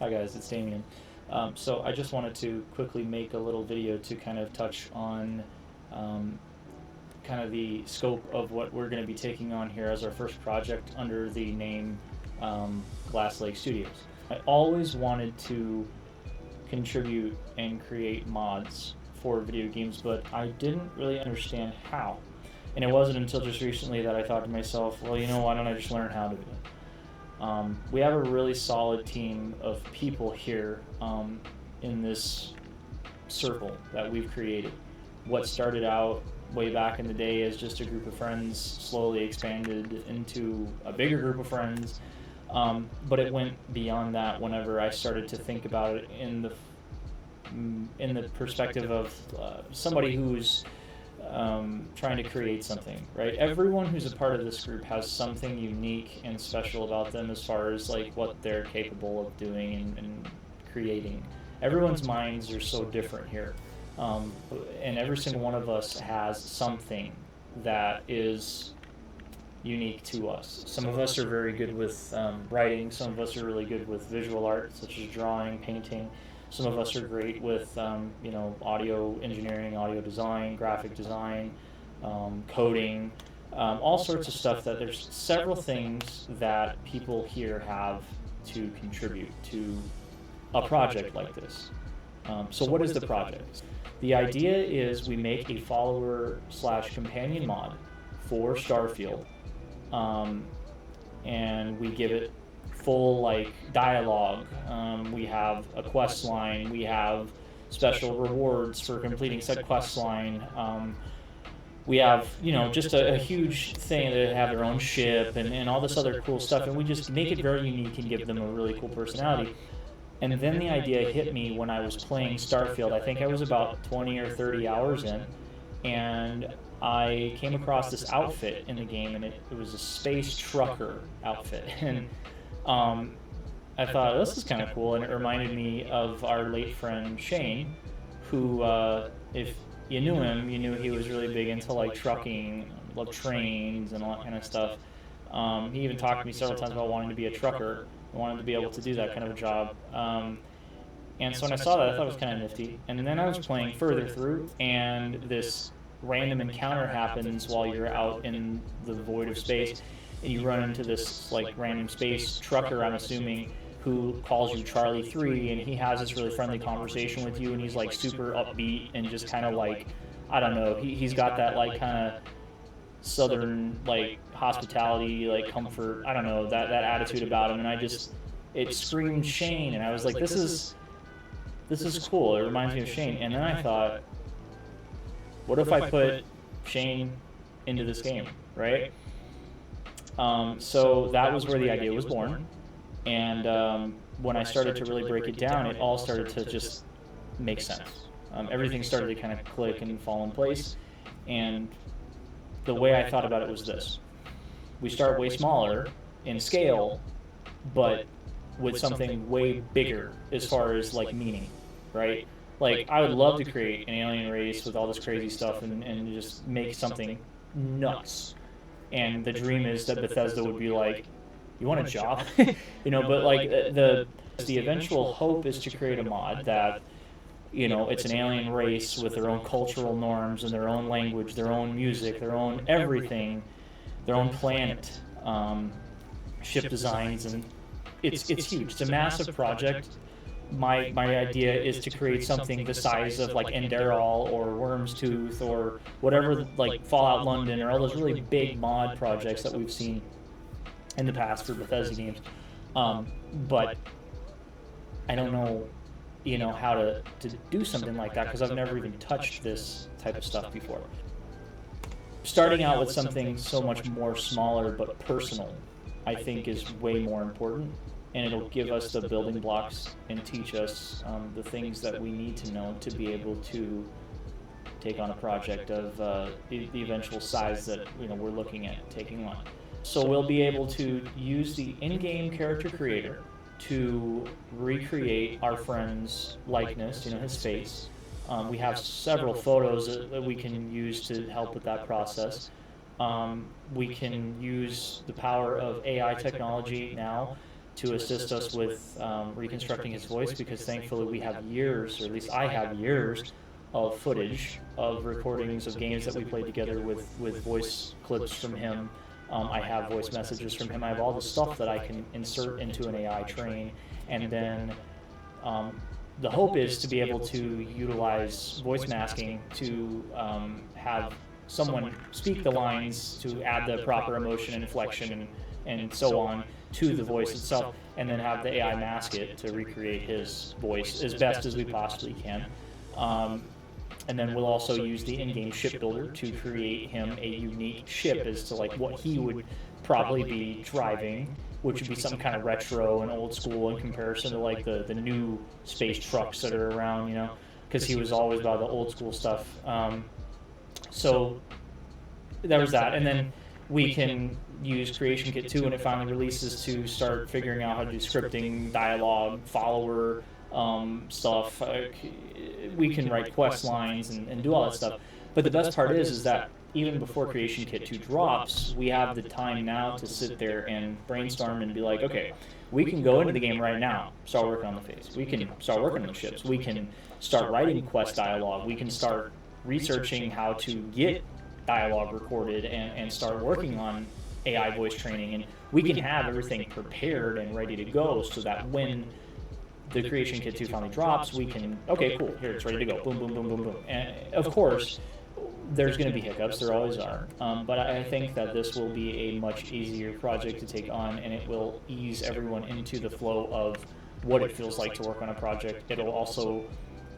Hi guys, it's Damien. So I just wanted to quickly make a little video to kind of touch on um, kind of the scope of what we're going to be taking on here as our first project under the name Glass Lake Studios. I always wanted to contribute and create mods for video games, but I didn't really understand how. And it wasn't until just recently that I thought to myself, well, why don't I just learn how to do it? We have a really solid team of people here in this circle that we've created. What started out way back in the day as just a group of friends slowly expanded into a bigger group of friends. But it went beyond that whenever I started to think about it in the perspective of somebody who's trying to create something, right? Everyone who's a part of this group has something unique and special about them as far as like what they're capable of doing and creating. Everyone's minds are so different here, and every single one of us has something that is unique to us. Some of us are very good with writing. Some of us are really good with visual art, such as drawing, painting. Some of us are great with audio engineering, audio design, graphic design, coding, all sorts of stuff. That there's several things that people here have to contribute to a project like this. So what is the project? The idea is we make a follower slash companion mod for Starfield, and we give it full like dialogue. We have a quest line. We have special rewards for completing said quest line. We have just a huge thing. They have their own ship and all this other cool stuff, and we just make it very unique and give them a really cool personality. And then the idea hit me when I was playing Starfield. I think I was about 20 or 30 hours in, and I came across this outfit in the game, and it was a space trucker outfit. And I thought, this is kind of cool, and it reminded me of our late friend Shane, who, if you knew him, you knew he was really big into like trucking, loved trains, and all that kind of stuff. He even talked to me several times about wanting to be a trucker, wanted to be able to do that kind of a job. And so when I saw that, I thought it was kind of nifty. And then I was playing further through, and this random encounter happens while you're out in the void of space, and you run into this like random space trucker, I'm assuming, who calls you Charlie 3, and he has this really friendly conversation with you, and he's like super upbeat and just kind of like, I don't know, he's got that like kind of southern like hospitality, like comfort, I don't know, that attitude about him. And it screamed Shane, and I was like, this is cool, it reminds me of Shane. And then I thought, what if I put Shane into this game, right? So that was where the idea was born. And when I started to really break it down, it all started to just make sense. Everything started to kind of click and fall in place. And the way I thought about it was this: we start way smaller in scale, but with something way bigger as far as like meaning, right? Like, I would love to create an alien race with all this crazy stuff and just make something nuts. And the dream is that Bethesda would be like, you want a job? But like the eventual hope is to create a mod that, it's an alien race with their own cultural norms and their own language, their own music, their own everything, their own planet, ship designs, and it's huge. It's a massive project. My idea is to create something the size of like Enderall or Worm's Tooth or whatever, like Fallout London or all those really big mod projects that we've seen in the past for Bethesda games. But I don't know, how to do something like that because I've never even touched this type of stuff before. Starting out with something so much more smaller but personal, I think, is way more important, and it'll give us the building blocks and teach us the things that we need to know to be able to take on a project of the eventual size that we're looking at taking on. So we'll be able to use the in-game character creator to recreate our friend's likeness, his face. We have several photos that we can use to help with that process. We can use the power of AI technology now to assist us with reconstructing his voice, because thankfully we have years, or at least I have years, of footage of recordings of games that we played together with voice clips from him. I have voice messages from him. I have all the stuff that I can insert into an AI train, and then the hope is to be able to utilize voice masking to have someone speak the lines to add the proper emotion and inflection and so on to the voice itself, and then have the AI mask it to recreate his voice as best as we possibly can. And then we'll also use the in-game ship builder to create him a unique ship as to like what he would probably be driving, which would be some kind of retro and old school in comparison to like the new space trucks that are around, you know, because he was always about the old school stuff. So there was that, and then we can use Creation Kit 2 when it finally releases to start figuring out how to do scripting, dialogue, follower stuff. We can write quest lines and do all that stuff. But the best part is that even before Creation Kit 2 drops, we have the time now to sit there and brainstorm and be like, okay, we can go into the game right now, start working on the phase. We can start working on the ships. We can start writing quest dialogue. We can start researching how to get dialogue recorded and start working on AI voice training. And we can have everything prepared and ready to go so that when the Creation Kit 2 finally drops, we can, okay, cool, here, it's ready to go, boom, boom, boom, boom, boom. And of course, there's going to be hiccups, there always are, but I think that this will be a much easier project to take on, and it will ease everyone into the flow of what it feels like to work on a project. It'll also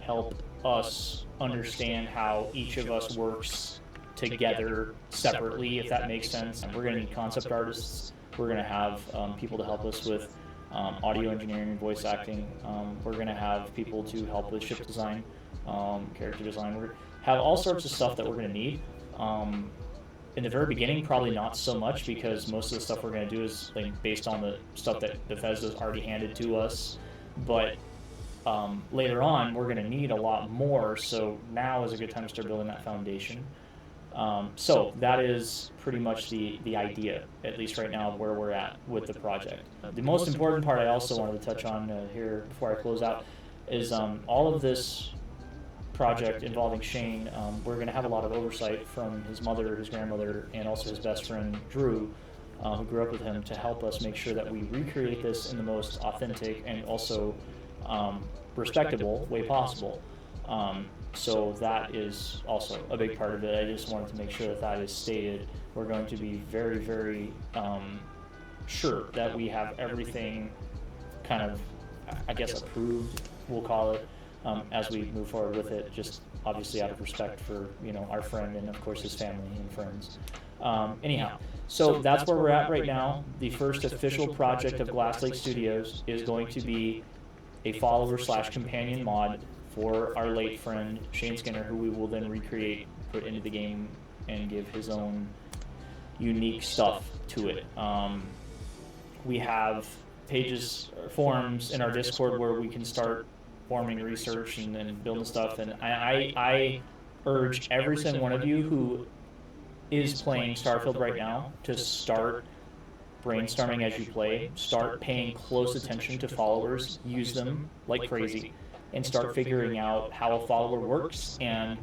help us understand how each of us works together separately, if that makes sense. We're going to need concept artists, we're going to have people to help us with audio engineering and voice acting. We're going to have people to help with ship design, character design. We're have all sorts of stuff that we're going to need. In the very beginning, probably not so much, because most of the stuff we're going to do is like based on the stuff that Bethesda's already handed to us. But later on, we're going to need a lot more, so now is a good time to start building that foundation. So that is pretty much the idea, at least right now, of where we're at with the project. The most important part I also wanted to touch on here before I close out is all of this project involving Shane. We're going to have a lot of oversight from his mother, his grandmother, and also his best friend, Drew, who grew up with him, to help us make sure that we recreate this in the most authentic and also respectable way possible. So that is also a big part of it. I just wanted to make sure that that is stated. We're going to be very, very sure that we have everything kind of, I guess, approved, we'll call it, as we move forward with it, just obviously out of respect for, you know, our friend and of course his family and friends. Anyhow, so that's where we're at right now. The first official project of Glass Lake Studios is going to be a follower/companion mod for our late friend Shane Skinner, who we will then recreate, put into the game, and give his own unique stuff to it. We have pages, forums in our Discord where we can start forming research and building stuff, and I urge every single one of you who is playing Starfield right now to start brainstorming as you play, start paying close attention to followers, use them like crazy, and start figuring out how a follower works, and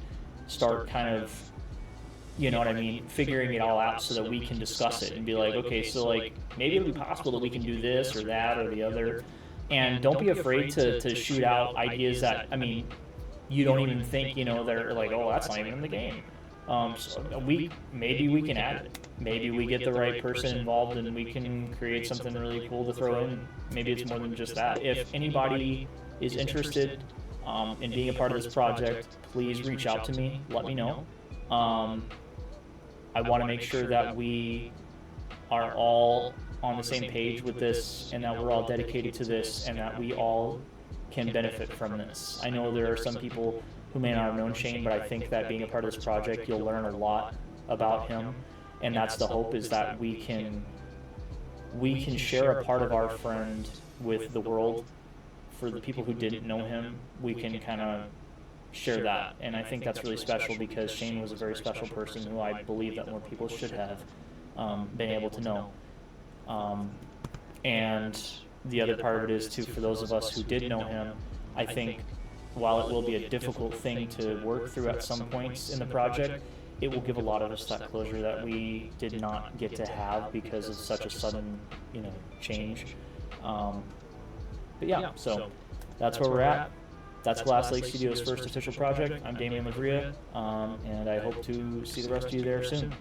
start kind of, you know what I mean, figuring it all out so that we can discuss it and be like, okay, so like maybe it'll be possible that we can do this or that or the other. And don't be afraid to shoot out ideas that, I mean, you don't even think, you know, they're like, oh, that's not even in the game. So maybe we can add it. Maybe we get the right person involved and we can create something really cool to throw in. Maybe it's more than just that. If anybody is interested in being a part of this project, please reach out to me. Let me know. I want to make sure that we are all on the same page with this, and that we're all dedicated to this, and that we all can benefit from this. I know there are some people who may not have known Shane, but I think that being a part of this project, you'll learn a lot about him, and that's the hope, is that we can share a part of our friend with the world. For the people who didn't know him, we can kind of share that, and I think that's really special, because Shane was a very special person who I believe that more people should have been able to know. And the other part of it is too, for those of us who did know him, I think while it will be a difficult thing to work through at some points in the project, it will give a lot of us that closure that we did not get to have because of such a sudden, change. But yeah, so that's where we're at. That's Glass Lake Studio's first official project. I'm Damien Lovria, and I hope to see the rest of you there soon.